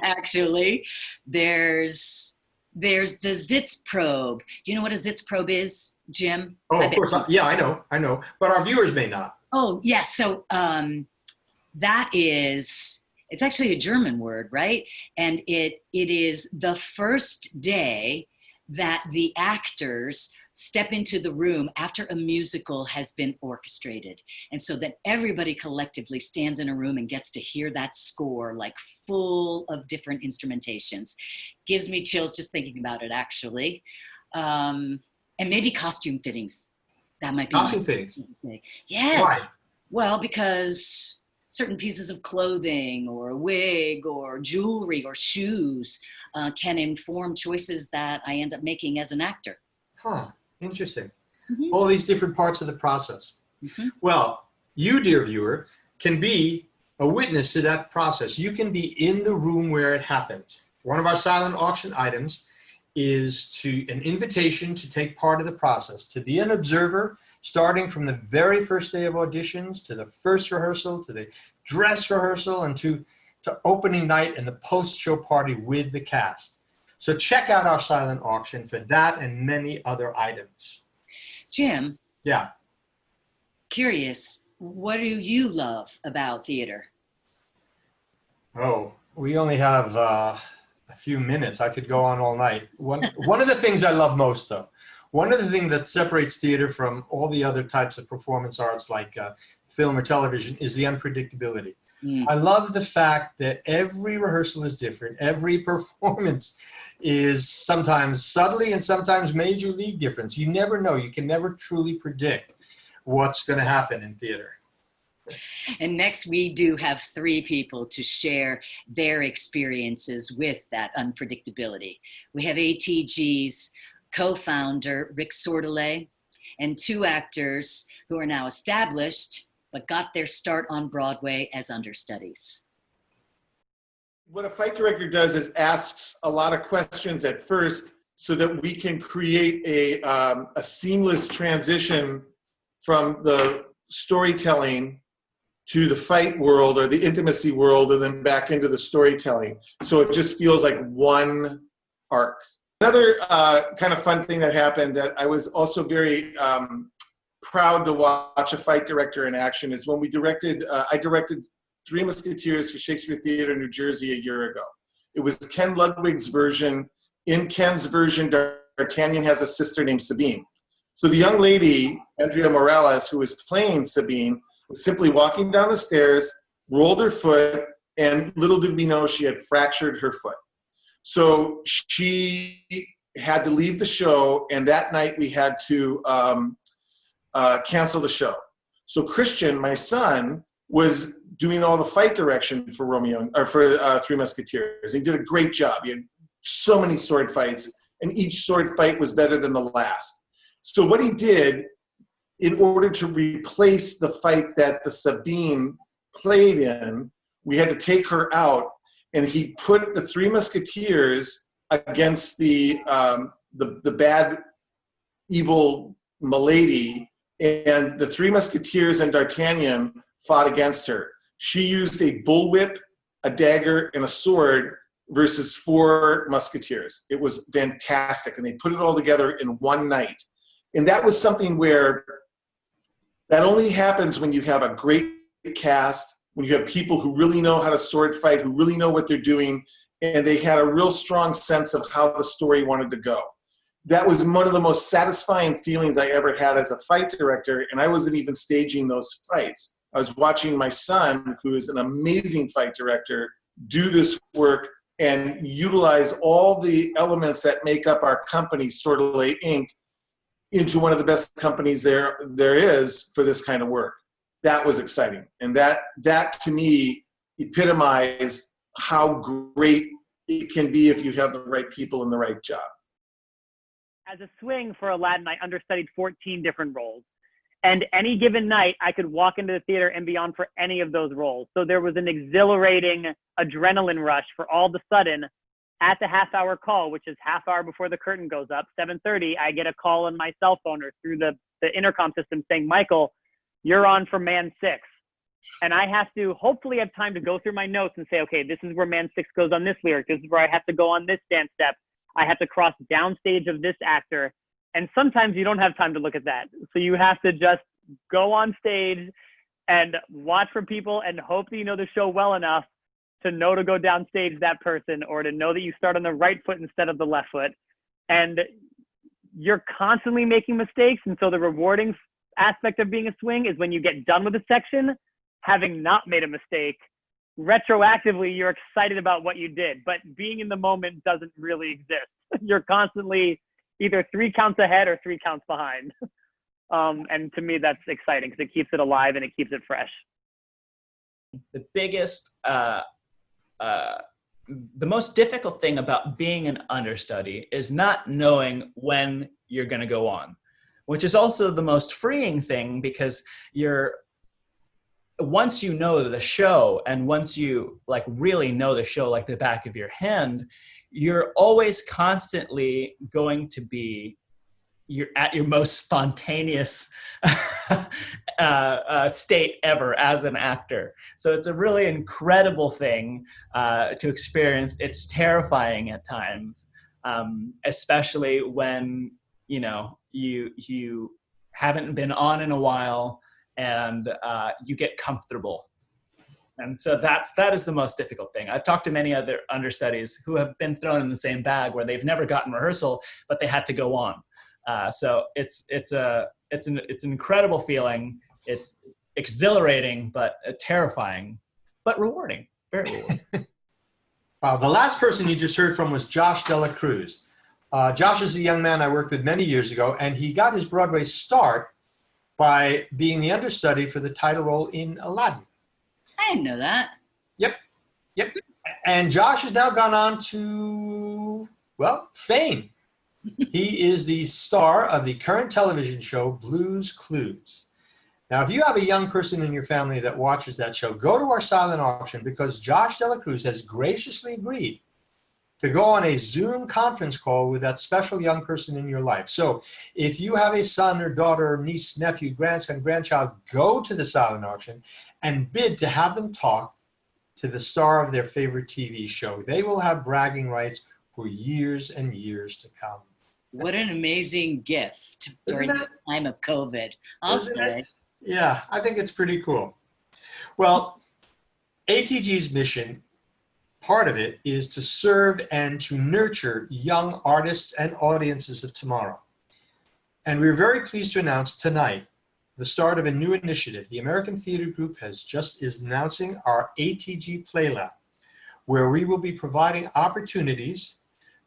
actually. There's the Zitz probe. Do you know what a Zitz probe is, Jim? Oh, of course. Yeah, I know. But our viewers may not. Oh, yes. So that is... It's actually a German word, right? And it is the first day that the actors step into the room after a musical has been orchestrated. And so that everybody collectively stands in a room and gets to hear that score, like full of different instrumentations. Gives me chills just thinking about it, actually. And maybe costume fittings. That might be costume fittings. Yes. Why? Well, because certain pieces of clothing or a wig or jewelry or shoes can inform choices that I end up making as an actor. Huh, interesting. All these different parts of the process. Well, you, dear viewer, can be a witness to that process. You can be in the room where it happened. One of our silent auction items is an invitation to take part of the process, to be an observer, starting from the very first day of auditions to the first rehearsal, to the dress rehearsal, and to opening night and the post-show party with the cast. So check out our silent auction for that and many other items. Jim? Yeah? Curious, what do you love about theater? Oh, we only have a few minutes. I could go on all night. One of the things I love most, though, one of the things that separates theater from all the other types of performance arts like film or television is the unpredictability. I love the fact that every rehearsal is different. Every performance is sometimes subtly and sometimes majorly different. You never know. You can never truly predict what's going to happen in theater. And next, we do have 3 people to share their experiences with that unpredictability. We have ATG's co-founder, Rick Sordelay, and 2 actors who are now established, but got their start on Broadway as understudies. What a fight director does is asks a lot of questions at first so that we can create a seamless transition from the storytelling to the fight world or the intimacy world and then back into the storytelling. So it just feels like one arc. Another kind of fun thing that happened that I was also very proud to watch a fight director in action is when we directed, I directed Three Musketeers for Shakespeare Theater New Jersey a year ago. It was Ken Ludwig's version. In Ken's version, D'Artagnan has a sister named Sabine. So the young lady, Andrea Morales, who was playing Sabine, was simply walking down the stairs, rolled her foot, and little did we know she had fractured her foot. So she had to leave the show, and that night we had to cancel the show. So Christian, my son, was doing all the fight direction for Three Musketeers. He did a great job. He had so many sword fights, and each sword fight was better than the last. So what he did, in order to replace the fight that the Sabine played in, we had to take her out, and he put the Three Musketeers against the bad, evil milady, and the Three Musketeers and D'Artagnan fought against her. She used a bullwhip, a dagger, and a sword versus Four Musketeers. It was fantastic, and they put it all together in one night. And that was something where that only happens when you have a great cast, when you have people who really know how to sword fight, who really know what they're doing, and they had a real strong sense of how the story wanted to go. That was one of the most satisfying feelings I ever had as a fight director, and I wasn't even staging those fights. I was watching my son, who is an amazing fight director, do this work and utilize all the elements that make up our company, Sword Alley Inc., into one of the best companies there is for this kind of work. That was exciting. And that to me epitomized how great it can be if you have the right people in the right job. As a swing for Aladdin, I understudied 14 different roles. And any given night, I could walk into the theater and be on for any of those roles. So there was an exhilarating adrenaline rush for all of a sudden at the half-hour call, which is half hour before the curtain goes up, 7:30, I get a call on my cell phone or through the intercom system saying, Michael, you're on for Man 6. And I have to hopefully have time to go through my notes and say, okay, this is where Man 6 goes on this lyric. This is where I have to go on this dance step. I have to cross downstage of this actor. And sometimes you don't have time to look at that. So you have to just go on stage and watch for people and hope that you know the show well enough to know to go downstage that person, or to know that you start on the right foot instead of the left foot. And you're constantly making mistakes. And so the rewarding aspect of being a swing is when you get done with a section, having not made a mistake, retroactively, you're excited about what you did, but being in the moment doesn't really exist. You're constantly either 3 counts ahead or 3 counts behind. And to me, that's exciting because it keeps it alive and it keeps it fresh. The biggest, the most difficult thing about being an understudy is not knowing when you're going to go on, which is also the most freeing thing, because once you know the show and once you like really know the show like the back of your hand, you're always constantly going to be you're at your most spontaneous state ever as an actor. So it's a really incredible thing to experience. It's terrifying at times, especially when, you know, you haven't been on in a while and you get comfortable. And so that is the most difficult thing. I've talked to many other understudies who have been thrown in the same bag where they've never gotten rehearsal, but they had to go on. So it's an incredible feeling. It's exhilarating, but terrifying, but rewarding, very rewarding. Wow, the last person you just heard from was Josh Dela Cruz. Josh is a young man I worked with many years ago, and he got his Broadway start by being the understudy for the title role in Aladdin. I didn't know that. Yep. And Josh has now gone on to, well, fame. He is the star of the current television show Blue's Clues. Now, if you have a young person in your family that watches that show, go to our silent auction, because Josh Dela Cruz has graciously agreed to go on a Zoom conference call with that special young person in your life. So if you have a son or daughter, or niece, nephew, grandson, grandchild, go to the silent auction and bid to have them talk to the star of their favorite TV show. They will have bragging rights for years and years to come. What an amazing gift during the time of COVID. I'll say. Yeah, I think it's pretty cool. Well, ATG's mission, part of it, is to serve and to nurture young artists and audiences of tomorrow. And we're very pleased to announce tonight the start of a new initiative. The American Theater Group is announcing our ATG Play Lab, where we will be providing opportunities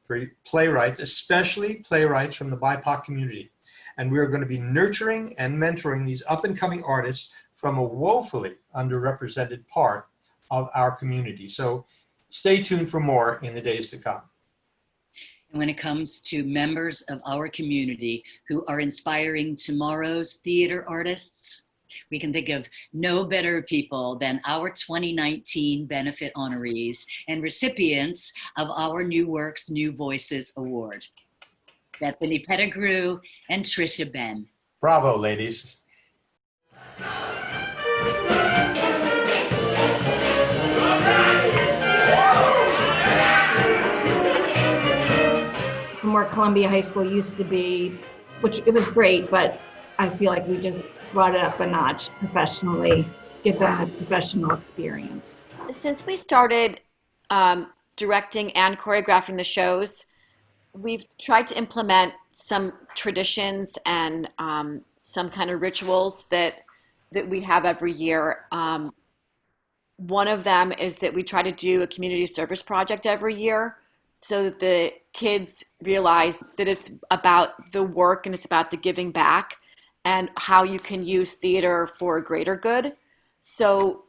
for playwrights, especially playwrights from the BIPOC community. And we're going to be nurturing and mentoring these up-and-coming artists from a woefully underrepresented part of our community. So stay tuned for more in the days to come. And when it comes to members of our community who are inspiring tomorrow's theater artists, we can think of no better people than our 2019 benefit honorees and recipients of our New Works, New Voices Award, Bethany Pettigrew and Trisha Ben. Bravo, ladies. where Columbia High School used to be, which it was great, but I feel like we just brought it up a notch professionally, give them a professional experience. Since we started directing and choreographing the shows, we've tried to implement some traditions and some kind of rituals that we have every year. One of them is that we try to do a community service project every year so that the kids realize that it's about the work and it's about the giving back and how you can use theater for a greater good. So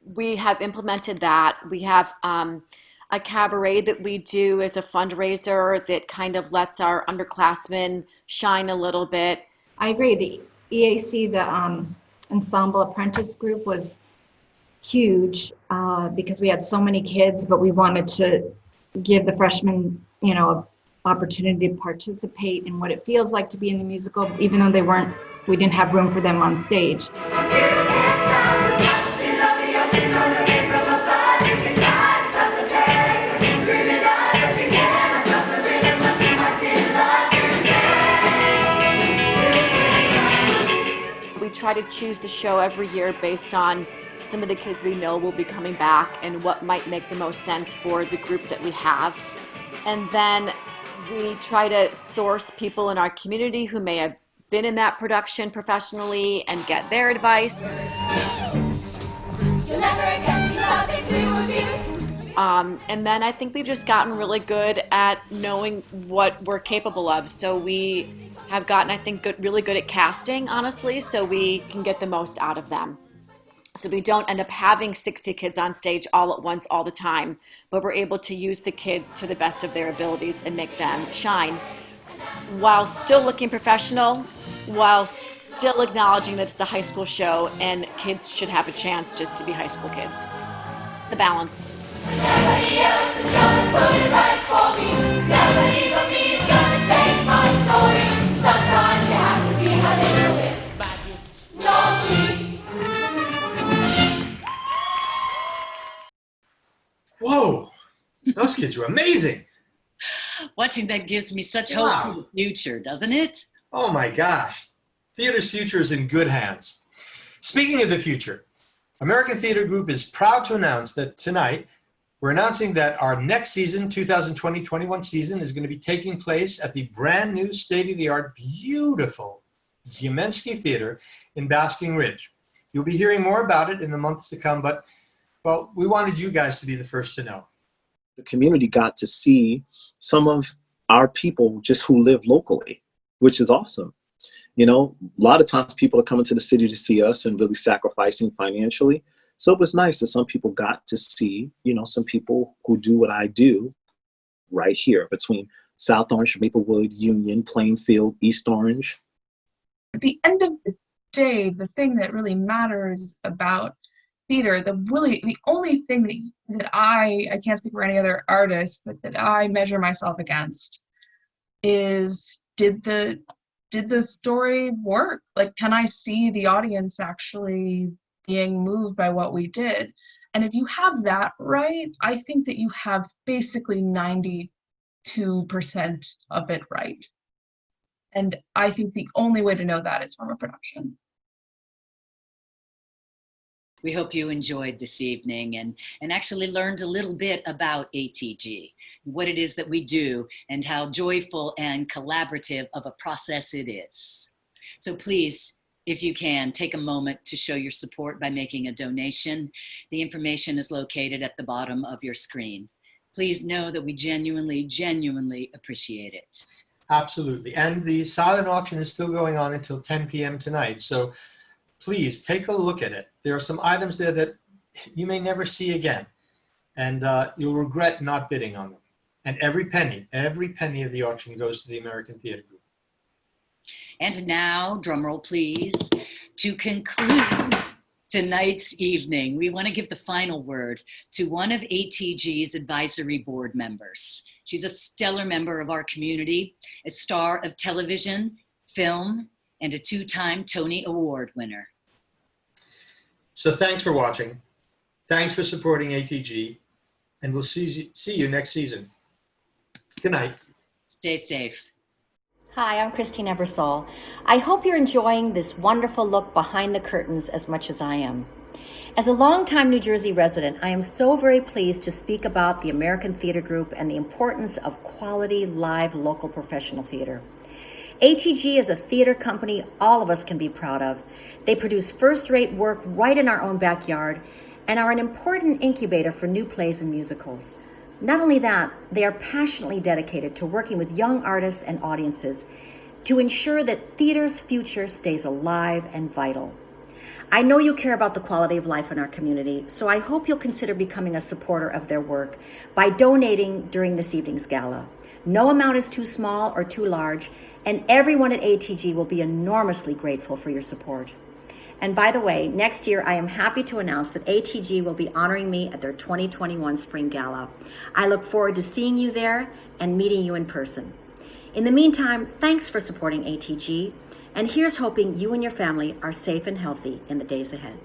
we have implemented that. We have a cabaret that we do as a fundraiser that kind of lets our underclassmen shine a little bit. I agree. The EAC, the Ensemble Apprentice Group, was huge because we had so many kids, but we wanted to give the freshmen, an opportunity to participate in what it feels like to be in the musical, even though we didn't have room for them on stage. We try to choose the show every year based on some of the kids we know will be coming back and what might make the most sense for the group that we have. And then we try to source people in our community who may have been in that production professionally and get their advice. And then I think we've just gotten really good at knowing what we're capable of. So we have gotten, I think, really good at casting, honestly, so we can get the most out of them. So we don't end up having 60 kids on stage all at once all the time, but we're able to use the kids to the best of their abilities and make them shine while still looking professional, while still acknowledging that it's a high school show and kids should have a chance just to be high school kids. The balance. Nobody else is gonna put it right for me. Nobody but me is gonna change my story. Sometimes you have to be a little bit naughty. Whoa, those kids were amazing. Watching that gives me such hope for the future, doesn't it? Oh my gosh, theater's future is in good hands. Speaking of the future, American Theater Group is proud to announce that tonight we're announcing that our next season, 2020-21 season, is going to be taking place at the brand new state-of-the-art, beautiful Ziemensky Theater in Basking Ridge. You'll be hearing more about it in the months to come, but well, we wanted you guys to be the first to know. The community got to see some of our people just who live locally, which is awesome. A lot of times people are coming to the city to see us and really sacrificing financially. So it was nice that some people got to see, some people who do what I do right here between South Orange, Maplewood, Union, Plainfield, East Orange. At the end of the day, the thing that really matters about theater, the only thing that I can't speak for any other artist, but that I measure myself against is did the story work? Like, can I see the audience actually being moved by what we did? And if you have that right, I think that you have basically 92% of it right. And I think the only way to know that is from a production. We hope you enjoyed this evening and actually learned a little bit about ATG, what it is that we do, and how joyful and collaborative of a process it is. So please, if you can, take a moment to show your support by making a donation. The information is located at the bottom of your screen. Please know that we genuinely appreciate it. Absolutely. And the silent auction is still going on until 10 p.m. tonight. So please take a look at it. There are some items there that you may never see again, and you'll regret not bidding on them. And every penny of the auction goes to the American Theater Group. And now, drumroll please, to conclude tonight's evening, we want to give the final word to one of ATG's advisory board members. She's a stellar member of our community, a star of television, film, and a two-time Tony Award winner. So thanks for watching. Thanks for supporting ATG, and we'll see you next season. Good night. Stay safe. Hi, I'm Christine Ebersol. I hope you're enjoying this wonderful look behind the curtains as much as I am. As a longtime New Jersey resident, I am so very pleased to speak about the American Theater Group and the importance of quality, live, local professional theater. ATG is a theater company all of us can be proud of. They produce first-rate work right in our own backyard and are an important incubator for new plays and musicals. Not only that, they are passionately dedicated to working with young artists and audiences to ensure that theater's future stays alive and vital. I know you care about the quality of life in our community, so I hope you'll consider becoming a supporter of their work by donating during this evening's gala. No amount is too small or too large, and everyone at ATG will be enormously grateful for your support. And by the way, next year I am happy to announce that ATG will be honoring me at their 2021 Spring Gala. I look forward to seeing you there and meeting you in person. In the meantime, thanks for supporting ATG, and here's hoping you and your family are safe and healthy in the days ahead.